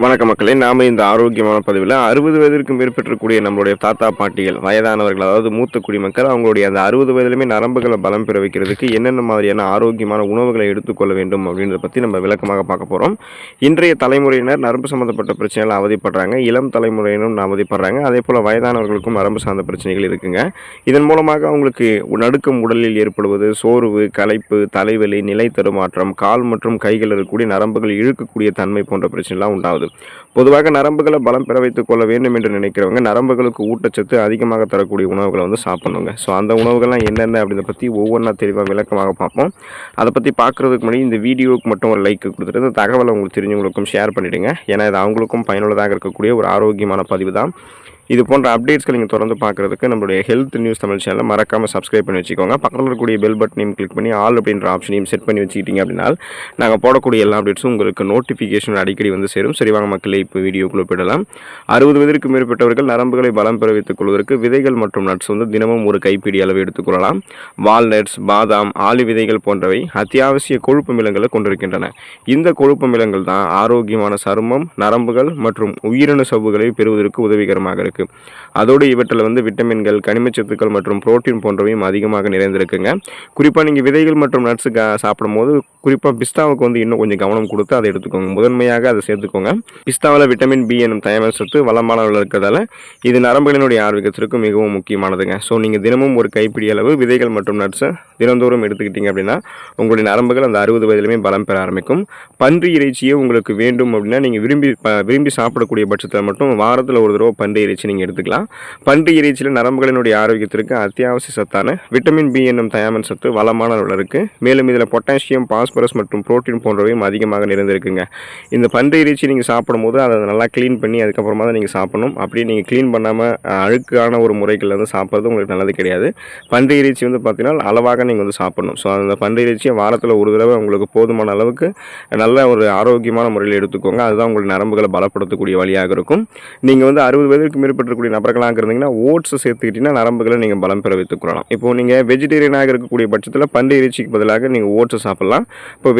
வணக்க மக்களே, நாம இந்த ஆரோக்கியமான பதிவில் 60 வயதிற்கு மேற்பட்டிருக்கக்கூடிய நம்மளுடைய தாத்தா பாட்டிகள், வயதானவர்கள், அதாவது மூத்த குடிமக்கள், அவங்களுடைய அந்த 60 வயதிலுமே நரம்புகளை பலம் பெற வைக்கிறதுக்கு என்னென்ன மாதிரியான ஆரோக்கியமான உணவுகளை எடுத்துக்கொள்ள வேண்டும் அப்படின்றத பற்றி நம்ம விளக்கமாக பார்க்க போகிறோம். இன்றைய தலைமுறையினர் நரம்பு சம்மந்தப்பட்ட பிரச்சனைகள் அவதிப்படுறாங்க, இளம் தலைமுறையினரும் அவதிப்படுறாங்க. அதே போல் வயதானவர்களுக்கும் நரம்பு சார்ந்த பிரச்சனைகள் இருக்குங்க. இதன் மூலமாக அவங்களுக்கு நடுக்கம் உடலில் ஏற்படுவது, சோர்வு, களைப்பு, தலைவலி, நிலை தடுமாற்றம், கால் மற்றும் கைகள் இருக்கக்கூடிய நரம்புகள் இழுக்கக்கூடிய தன்மை போன்ற பிரச்சனைலாம் உண்டாகுது. பொதுவாக நரம்புகளை பலம் பெற வைத்துக் கொள்ள வேண்டும் என்று நினைக்கிறவங்க நரம்புகளுக்கு ஊட்டச்சத்து அதிகமாக தரக்கூடிய உணவுகளை சாப்பிடணுங்க. ஸோ அந்த உணவுகள்லாம் என்னென்ன அப்படின்றத பற்றி ஒவ்வொன்றா தெளிவாக விளக்கமாக பார்ப்போம். அதை பற்றி பார்க்குறதுக்கு முன்னாடி இந்த வீடியோவுக்கு மட்டும் ஒரு லைக் கொடுத்துட்டு இந்த தகவலை உங்களுக்கு தெரிஞ்சவங்களுக்கும் ஷேர் பண்ணிவிடுங்க. ஏன்னா இது அவங்களுக்கும் பயனுள்ளதாக இருக்கக்கூடிய ஒரு ஆரோக்கியமான பதிவு தான். இது போன்ற அப்டேட்ஸ்கள் நீங்கள் தொடர்ந்து பார்க்குறதுக்கு நம்மளுடைய ஹெல்த் நியூஸ் தமிழ் சேனலை மறக்காமல் சப்ஸ்கிரைப் பண்ணி வச்சுக்கோங்க. பக்கத்தில் இருக்கக்கூடிய பெல் பட்டனையும் கிளிக் பண்ணி ஆல் அப்படின்ற ஆப்ஷனையும் செட் பண்ணி வச்சுக்கிட்டீங்க அப்படின்னா நாங்கள் போடக்கூடிய எல்லா அப்டேட்ஸும் உங்களுக்கு நோட்டிஃபிகேஷன் அடிக்கடி சேரும். சரிவாங்க மக்களே, இப்போ வீடியோக்குள்ளே போயிடலாம். 60 வயதிற்கு மேற்பட்டவர்கள் நரம்புகளை பலம் பெற வைத்துக் கொள்வதற்கு விதைகள் மற்றும் நட்ஸ் தினமும் ஒரு கைப்பிடி அளவு எடுத்துக்கொள்ளலாம். வால்நட்ஸ், பாதாம், ஆளி விதைகள் போன்றவை அத்தியாவசிய கொழுப்பு மிலங்களை கொண்டிருக்கின்றன. இந்த கொழுப்பு மிலங்கள் தான் ஆரோக்கியமான சருமம், நரம்புகள் மற்றும் உயிரணு சவ்வுகளை பெறுவதற்கு உதவிகரமாக இருக்கு. அதோடு இவற்றில் விட்டமின்கள், கனிமச்சத்துக்கள் மற்றும் புரோட்டீன் போன்றவையும் அதிகமாக நிறைந்திருக்குங்க. குறிப்பாக நீங்கள் விதைகள் மற்றும் நட்ஸு சாப்பிடும் போது குறிப்பாக பிஸ்தாவுக்கு இன்னும் கொஞ்சம் கவனம் கொடுத்து அதை எடுத்துக்கோங்க. முதன்மையாக அதை சேர்த்துக்கோங்க. பிஸ்தாவில் விட்டமின் பி எனும் தயாரிப்பு சத்து வளமான இருக்கிறதால இது நரம்புகளினுடைய ஆரோக்கியத்திற்கு மிகவும் முக்கியமானதுங்க. ஸோ நீங்கள் தினமும் ஒரு கைப்பிடி அளவு விதைகள் மற்றும் நட்ஸை தினந்தோறும் எடுத்துக்கிட்டீங்க அப்படின்னா உங்களுடைய நரம்புகள் அந்த 60 வயதிலுமே பலம் பெற ஆரம்பிக்கும். பன்றி இறைச்சியை உங்களுக்கு வேண்டும் அப்படின்னா நீங்கள் விரும்பி சாப்பிடக்கூடிய பட்சத்தில் மட்டும் வாரத்தில் ஒரு தடவை பன்றி இறைச்சி நீங்கள் எடுத்துக்கலாம். பன்றி இறைச்சியில் நரம்புகளினுடைய ஆரோக்கியத்திற்கு அத்தியாவசிய சத்தான விட்டமின் பி என்னும் தயாரிப்பு சத்து வளமான அளவில் இருக்குது. மேலும் இதில் பொட்டாசியம், பாஸ்பரஸ் மற்றும் புரோட்டீன் போன்றவையும் அதிகமாக நிறைந்திருக்குங்க. இந்த பன்றி இறைச்சி நீங்கள் சாப்பிடும்போது அதை நல்லா க்ளீன் பண்ணி அதுக்கப்புறமா தான் நீங்கள் சாப்பிடணும். அப்படியே நீங்கள் க்ளீன் பண்ணாமல் அழுக்கான ஒரு முறைகளில் சாப்பிட்றது உங்களுக்கு நல்லது கிடையாது. பன்றி இறைச்சி பார்த்தீங்கன்னா அளவாக நீங்கள் சாப்பிடணும். ஸோ அந்த பன்றி இறைச்சியை வாரத்தில் ஒரு தடவை உங்களுக்கு போதுமான அளவுக்கு நல்ல ஒரு ஆரோக்கியமான முறையில் எடுத்துக்கோங்க. அதுதான் உங்களுடைய நரம்புகளை பலப்படுத்தக்கூடிய வழியாக இருக்கும். நீங்கள் 60 வயதிற்கு மேற்பட்டிருக்கக்கூடிய நபர்களாக இருந்தீங்கன்னா ஓட்ஸ் சேர்த்துக்கிட்டீங்கன்னா நரம்புகளை நீங்கள் பலம் பெற வைத்துக் கொள்ளலாம். இப்போ நீங்கள் வெஜிடேரியனாக இருக்கக்கூடிய பட்சத்தில் பன்றி இறைச்சிக்கு பதிலாக நீங்கள் ஓட்ஸ் சாப்பிடலாம். இப்போ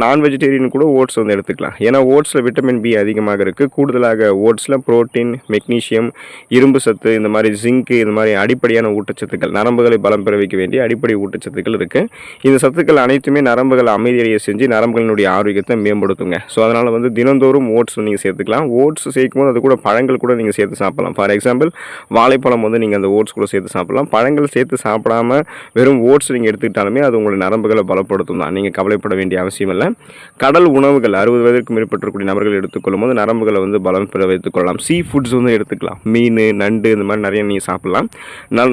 நான் வெஜிடேரியன் கூட ஓட்ஸ் எடுத்துக்கலாம். ஏன்னா ஓட்ஸில் விட்டமின் பி அதிகமாக இருக்குது. கூடுதலாக ஓட்ஸில் புரோட்டீன், மெக்னீஷியம், இரும்பு சத்து, இந்த மாதிரி ஜிங்க், இந்த மாதிரி அடிப்படையான ஊட்டச்சத்துக்கள், நரம்புகளை பலம் பெற வைக்க வேண்டிய அடிப்படை ஊட்டச்சத்துக்கள் இருக்குது. இந்த சத்துக்கள் அனைத்துமே நரம்புகளை அமைதியடைய செஞ்சு நரம்புகளினுடைய ஆரோக்கியத்தை மேம்படுத்துங்க. ஸோ அதனால் தினந்தோறும் ஓட்ஸ் நீங்கள் சேர்த்துக்கலாம். ஓட்ஸ் சேர்க்கும் போது அது கூட பழங்கள் கூட நீங்கள் சேர்த்து சாப்பிடலாம். ஃபார் எக்ஸாம்பிள் வாழைப்பழம் நீங்கள் அந்த ஓட்ஸ் கூட சேர்த்து சாப்பிடலாம். பழங்கள் சேர்த்து சாப்பிடாம வெறும் ஓட்ஸ் நீங்கள் எடுத்துக்கிட்டாலுமே அது உங்களுடைய நரம்புகளை பலப்படுத்தும் தான். நீங்கள் கவலைப்பட வேண்டிய அவசியம் இல்லை. கடல் உணவுகள் 60 வயதிற்கு மேற்பட்டிருக்கக்கூடிய நபர்கள் எடுத்துக்கொள்ளும் போது நரம்புகளை பலம் பெற வைத்துக் கொள்ளலாம். சீ ஃபுட்ஸ் எடுத்துக்கலாம். மீன், நண்டு, இந்த மாதிரி நிறைய நீங்கள் சாப்பிடலாம்.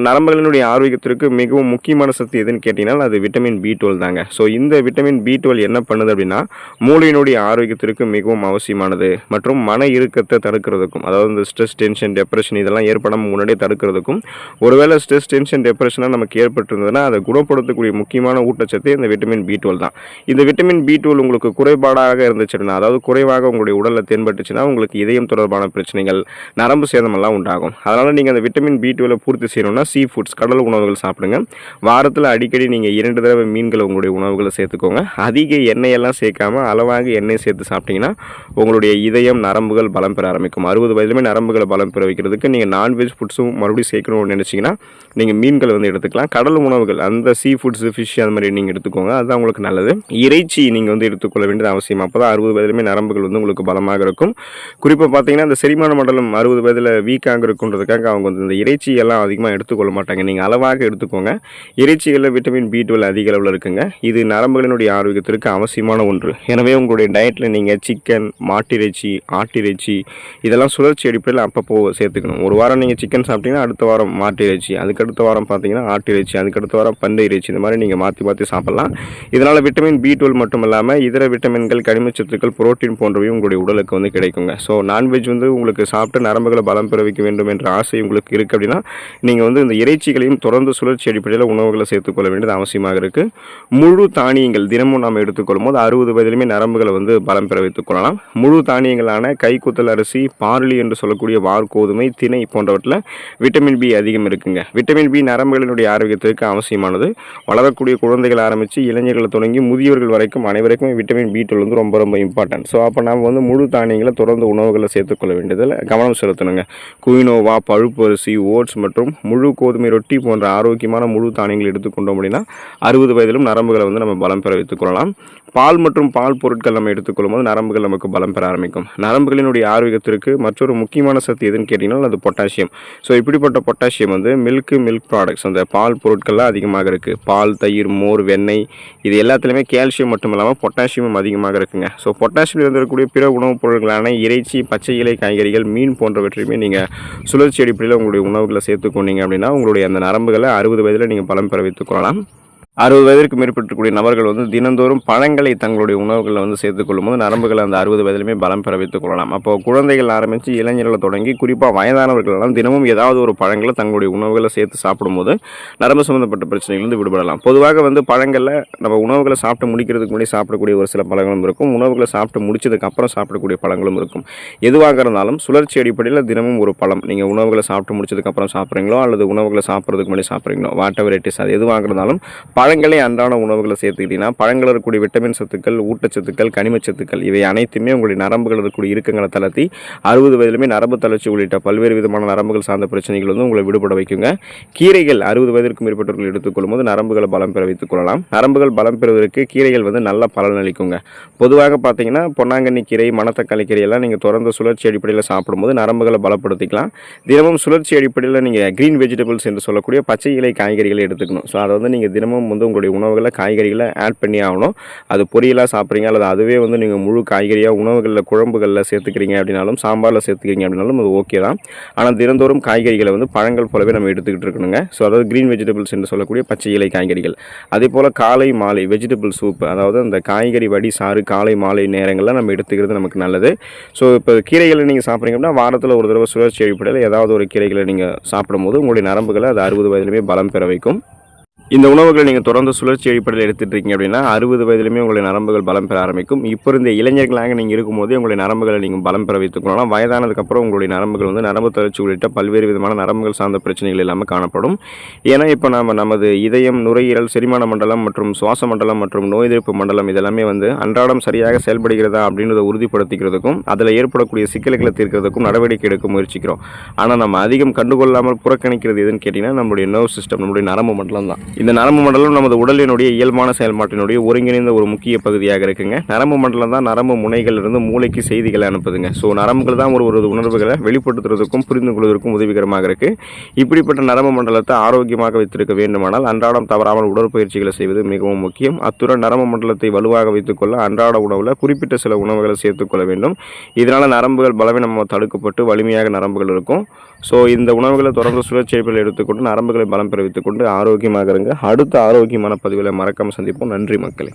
நரம்புகளினுடைய ஆரோக்கியத்திற்கு மிகவும் முக்கியமான சத்து எதுன்னு கேட்டிங்கன்னா அது விட்டமின் B12 தாங்க. ஸோ இந்த விட்டமின் B12 என்ன பண்ணுது அப்படின்னா மூளையினுடைய ஆரோக்கியத்திற்கு மிகவும் அவசியமானது மற்றும் மன இறுக்கத்தை தடுக்கிறதுக்கும், அதாவது இந்த ஸ்ட்ரெஸ், டென்ஷன், டெப்ரெஷன் இதெல்லாம் ஏற்படாமல் முன்னாடியே தடுக்கிறதுக்கும், ஒருவேளை ஸ்ட்ரெஸ், டென்ஷன், டெப்ரெஷனாக நமக்கு ஏற்பட்டிருந்ததுன்னா அதை குணப்படுத்தக்கூடிய முக்கியமான ஊட்டச்சத்து இந்த விட்டமின் B12 தான். இந்த விட்டமின் B12 உங்களுக்கு குறைபாடாக இருந்துச்சுன்னா, அதாவது குறைவாக உங்களுடைய உடலில் தென்பட்டுச்சுன்னா உங்களுக்கு இதயம் தொடர்பான பிரச்சனைகள், நரம்பு சேதமெல்லாம் உண்டாகும். அதனால் நீங்கள் அந்த விட்டமின் B12 பூர்த்தி செய்யணும்னா சீ ஃபுட்ஸ், கடல் உணவுகள் சாப்பிடுங்க. வாரத்தில் அடிக்கடி நீங்கள் 2 தடவை மீன்களை உங்களுடைய உணவுகளை சேர்த்துக்கோங்க. அதிக எண்ணெயெல்லாம் சேர்க்காம அளவாக எண்ணெய் சேர்த்து சாப்பிட்டீங்கன்னா உங்களுடைய இதயம், நரம்புகள் பலம் பெற ஆரம்பிக்கும். 60 வயதிலுமே நரம்புகளை பலம் பெற வைக்கிறதுக்கு நீங்கள் நான்வெஜ் ஃபுட்ஸும் மறுபடியும் சேர்க்கணும்னு நினச்சிங்கன்னா நீங்கள் மீன்களை எடுத்துக்கலாம். கடல் உணவுகள், அந்த சீ ஃபுட்ஸ், ஃபிஷ், அது மாதிரி நீங்கள் எடுத்துக்கோங்க. அதுதான் உங்களுக்கு நல்லது. இறைச்சி நீங்கள் எடுத்துக்கொள்ள வேண்டியது அவசியம். அப்போ தான் 60 வயதிலுமே நரம்புகள் உங்களுக்கு பலமாக இருக்கும். குறிப்பாக பார்த்தீங்கன்னா இந்த செரிமான மண்டலம் 60 வயதில் வீக்காக இருக்குன்றதுக்காக அவங்க இந்த இறைச்சி எல்லாம் அதிகமாக எடுத்துக்கொள்ள மாட்டாங்க. நீங்கள் அளவாக எடுத்துக்கோங்க. இறைச்சிகளில் விட்டமின் B12 அதிக அளவில் இருக்குங்க. இது நரம்புகளினுடைய ஆரோக்கியத்திற்கு அவசியமான ஒன்று. எனவே உங்களுடைய டயட்டில் நீங்கள் சிக்கன், மாட்டிறைச்சி, ஆட்டிறைச்சி இதெல்லாம் சுழற்சி அடிப்படையில் அப்பப்போ சேர்த்துக்கணும். ஒரு வாரம் நீங்கள் சிக்கன் சாப்பிட்டீங்கன்னா அடுத்த வாரம் மாட்டு இறைச்சி, அதுக்கடுத்த வாரம் பார்த்தீங்கன்னா ஆட்டு இறைச்சி, அதுக்கடுத்த வாரம் பன்றி இறைச்சி, இந்த மாதிரி நீங்கள் மாற்றி சாப்பிடலாம். இதனால் விட்டமின் B12 மட்டும் இல்லாமல் இதர விட்டமின்கள், கனிமச்சத்துக்கள், புரோட்டீன் போன்றவையும் உங்களுடைய உடலுக்கு கிடைக்குங்க. ஸோ நான்வெஜ் உங்களுக்கு சாப்பிட்டு நரம்புகளை பலம் பெற வைக்க வேண்டும் என்ற ஆசை உங்களுக்கு இருக்குது அப்படின்னா நீங்கள் இந்த இறைச்சிகளையும் தொடர்ந்து சுழற்சி அடிப்படையில் உணவுகளை சேர்த்துக்கொள்ள வேண்டியது அவசியமாக இருக்குது. முழு தானியங்கள் தினமும் நாம் எடுத்துக்கொள்ளும் போது 60 வயதிலுமே நரம்புகளை பலம் பெற வைத்துக் கொள்ளலாம். முழு தானியங்களான கைக்குத்தல் அரிசி, பார்லி என்று சொல்லக்கூடிய வார்கோது கோதுமை, திணை போன்றவற்றில் விட்டமின் பி அதிகம் இருக்குங்க. விட்டமின் பி நரம்புகளினுடைய ஆரோக்கியத்திற்கு அவசியமானது. வளரக்கூடிய குழந்தைகள் ஆரம்பித்து இளைஞர்களை தொடங்கி முதியவர்கள் வரைக்கும் அனைவருக்குமே விட்டமின் பி12 வந்து ரொம்ப ரொம்ப இம்பார்ட்டன்ட். ஸோ அப்போ நம்ம வந்து முழு தானியங்களை தொடர்ந்து உணவுகளை சேர்த்துக்கொள்ள வேண்டியதில் கவனம் செலுத்தணுங்க. குயினோவா, பழுப்பு அரிசி, ஓட்ஸ் மற்றும் முழு கோதுமை ரொட்டி போன்ற ஆரோக்கியமான முழு தானியங்கள் எடுத்துக்கொண்டோம் அப்படின்னா 60 வயதிலும் நரம்புகளை வந்து நம்ம பலம் பெற வைத்துக் கொள்ளலாம். பால் மற்றும் பால் பொருட்கள் நம்ம எடுத்துக்கொள்ளும் போது நரம்புகள் நமக்கு பலம் பெற ஆரம்பிக்கும். நரம்புகளினுடைய ஆரோக்கியத்திற்கு மற்றொரு முக்கியமான சத்து எதுன்னு கேட்டிங்கன்னா அது பொட்டாசியம். ஸோ இப்படிப்பட்ட பொட்டாசியம் வந்து மில்க் ப்ராடக்ட்ஸ், அந்த பால் பொருட்கள்லாம் அதிகமாக இருக்குது. பால், தயிர், மோர், வெண்ணெய் இது எல்லாத்துலேயுமே கால்சியம் மட்டும் இல்லாமல் பொட்டாசியமும் அதிகமாக இருக்குங்க. ஸோ பொட்டாசியம் இருந்திருக்கக்கூடிய பிற உணவுப் பொருட்களான இறைச்சி, பச்சை இலை காய்கறிகள், மீன் போன்றவற்றையுமே நீங்கள் சுழற்சி அடிப்படையில் உங்களுடைய உணவுகளை சேர்த்துக்கொண்டீங்க அப்படின்னா உங்களுடைய அந்த நரம்புகளை 60 வயதில் நீங்கள் பலம் பெற வைத்துக் கொள்ளலாம். 60 வயதிற்கு மேற்பட்டிருக்கக்கூடிய நபர்கள் வந்து தினந்தோறும் பழங்களை தங்களுடைய உணவுகளில் வந்து சேர்த்துக்கொள்ளும் போது நரம்புகளை அந்த 60 வயதிலுமே பலம் பெற வைத்துக் கொள்ளலாம். அப்போ குழந்தைகள் ஆரம்பித்து இளைஞர்களை தொடங்கி குறிப்பாக வயதானவர்களெல்லாம் தினமும் ஏதாவது ஒரு பழங்களை தங்களுடைய உணவுகளை சேர்த்து சாப்பிடும்போது நரம்பு சம்மந்தப்பட்ட பிரச்சனைகளிலிருந்து விடுபடலாம். பொதுவாக வந்து பழங்களில் நம்ம உணவுகளை சாப்பிட்டு முடிக்கிறதுக்கு முன்னாடி சாப்பிடக்கூடிய ஒரு சில பழங்களும் இருக்கும், உணவுகளை சாப்பிட்டு முடிச்சதுக்கு அப்புறம் சாப்பிடக்கூடிய பழங்களும் இருக்கும். எதுவாக இருந்தாலும் சுழற்சி அடிப்படையில் தினமும் ஒரு பழம் நீங்கள் உணவுகளை சாப்பிட்டு முடிச்சதுக்கப்புறம் சாப்பிட்றீங்களோ அல்லது உணவுகளை சாப்பிட்றதுக்கு முன்னாடி சாப்பிட்றீங்களோ வாட் எவர் இட் இஸ், அது எதுவாக இருந்தாலும் பழங்களே அன்றாட உணவுகளை சேர்த்துக்கிட்டீங்கன்னா பழங்கள் இருக்கக்கூடிய விட்டமின் சத்துக்கள், ஊட்டச்சத்துக்கள், கனிமச்சத்துக்கள் இவை அனைத்துமே உங்களுடைய நரம்புகள் இருக்கக்கூடிய இறுக்கங்களை தளர்த்தி 60 வயதிலுமே நரம்பு தளர்ச்சி உள்ளிட்ட பல்வேறு விதமான நரம்புகள் சார்ந்த பிரச்சனைகள் வந்து உங்களை விடுபட வைக்குங்க. கீரைகள் 60 வயதிற்கு மேற்பட்டவர்கள் எடுத்துக்கொள்ளும் போது நரம்புகளை பலம் பெற வைத்துக் கொள்ளலாம். நரம்புகள் பலம் பெறுவதற்கு கீரைகள் வந்து நல்ல பலன் அளிக்குங்க. பொதுவாக பார்த்தீங்கன்னா பொன்னாங்கண்ணி கீரை, மணத்தக்காளி கீரை எல்லாம் நீங்கள் தொடர்ந்து சுழற்சி அடிப்படையில் சாப்பிடும்போது நரம்புகளை பலப்படுத்திக்கலாம். தினமும் சுழற்சி அடிப்படையில் நீங்கள் கிரீன் வெஜிடபிள்ஸ் என்று சொல்லக்கூடிய பச்சை இலை காய்கறிகளை எடுத்துக்கணும். ஸோ அதை வந்து நீங்கள் தினமும் வந்து உங்களுடைய உணவுகளை காய்கறிகளை ஆட் பண்ணி ஆகணும். அது பொரியலாக சாப்பிட்றீங்க அல்லது அதுவே வந்து நீங்கள் முழு காய்கறியாக உணவுகளில் குழம்புகளில் சேர்த்துக்கிறீங்க அப்படின்னாலும் சாம்பாரில் சேர்த்துக்கிறீங்க அப்படின்னாலும் அது ஓகே தான். ஆனால் தினந்தோறும் காய்கறிகளை வந்து பழங்கள் போலவே நம்ம எடுத்துக்கிட்டு இருக்கணுங்க. ஸோ அதாவது கிரீன் வெஜிடபிள்ஸ் என்று சொல்லக்கூடிய பச்சை இலை காய்கறிகள். அதே போல் காலை மாலை வெஜிடபிள் சூப், அதாவது அந்த காய்கறி வடி சாறு காலை மாலை நேரங்களில் நம்ம எடுத்துக்கிறது நமக்கு நல்லது. ஸோ இப்போ கீரைகளை நீங்கள் சாப்பிட்றீங்க அப்படின்னா வாரத்தில் ஒரு தடவை சுழற்சி அடிப்படையில் ஏதாவது ஒரு கீரைகளை நீங்கள் சாப்பிடும்போது உங்களுடைய நரம்புகளை அது 60 வயதிலுமே பலம் பெற வைக்கும். இந்த உணவுகளை நீங்கள் தொடர்ந்து சுழற்சி அடிப்படையில் எடுத்துகிட்டு இருக்கீங்க அப்படின்னா 60 வயதிலுமே உங்களுடைய நரம்புகள் பலம் பெற ஆரம்பிக்கும். இப்போ இருந்த இளைஞர்களாக நீங்கள் இருக்கும்போதே உங்களுடைய நரம்புகளை நீங்கள் பலம் பெற வைத்துக் கொள்ளலாம். வயதானதுக்கப்புறம் உங்களுடைய நரம்புகள் வந்து நரம்பு தளர்ச்சி உள்ளிட்ட பல்வேறு விதமான நரம்புகள் சார்ந்த பிரச்சனைகள் இல்லாமல் காணப்படும். ஏன்னா இப்போ நமது இதயம், நுரையீரல், செரிமான மண்டலம் மற்றும் சுவாச மண்டலம் மற்றும் நோய் எதிர்ப்பு மண்டலம் இதெல்லாமே வந்து அன்றாடம் சரியாக செயல்படுகிறதா அப்படின்றத உறுதிப்படுத்திக்கிறதுக்கும் அதில் ஏற்படக்கூடிய சிக்கல்களை தீர்க்கிறதுக்கும் நடவடிக்கை எடுக்க முயற்சிக்கிறோம். ஆனால் நம்ம அதிகம் கண்டுகொள்ளாமல் புறக்கணிக்கிறது எதுன்னு கேட்டிங்கன்னா நம்மளுடைய நர்வ் சிஸ்டம், நம்மளுடைய நரம்பு மண்டலம் தான். இந்த நரம்பு மண்டலம் நமது உடலினுடைய இயல்பான செயல்பாட்டினுடைய ஒருங்கிணைந்த ஒரு முக்கிய பகுதியாக இருக்குங்க. நரம்பு மண்டலம் தான் நரம்பு முனைகளிலிருந்து மூளைக்கு செய்திகளை அனுப்புதுங்க. ஸோ நரம்புகள் தான் ஒரு உணர்வுகளை வெளிப்படுத்துறதுக்கும் புரிந்து கொள்வதற்கும் உதவிகரமாக இருக்குது. இப்படிப்பட்ட நரம்பு மண்டலத்தை ஆரோக்கியமாக வைத்திருக்க வேண்டுமானால் அன்றாடம் தவறாமல் உடற்பயிற்சிகளை செய்வது மிகவும் முக்கியம். அத்துடன் நரம்பு மண்டலத்தை வலுவாக வைத்துக்கொள்ள அன்றாட உணவில் குறிப்பிட்ட சில உணவுகளை சேர்த்துக்கொள்ள வேண்டும். இதனால் நரம்புகள் பலவீனமாக தடுக்கப்பட்டு வலிமையாக நரம்புகள் இருக்கும். ஸோ இந்த உணவுகளை தொடர்ந்து சுழற்சி அடிப்படையில் எடுத்துக்கொண்டு நரம்புகளை பலம் பெற வைத்துக்கொண்டு ஆரோக்கியமாக இருங்க. அடுத்த ஆரோக்கியமான பதிவில் மறக்காமல் சந்திப்போம். நன்றி மக்களே.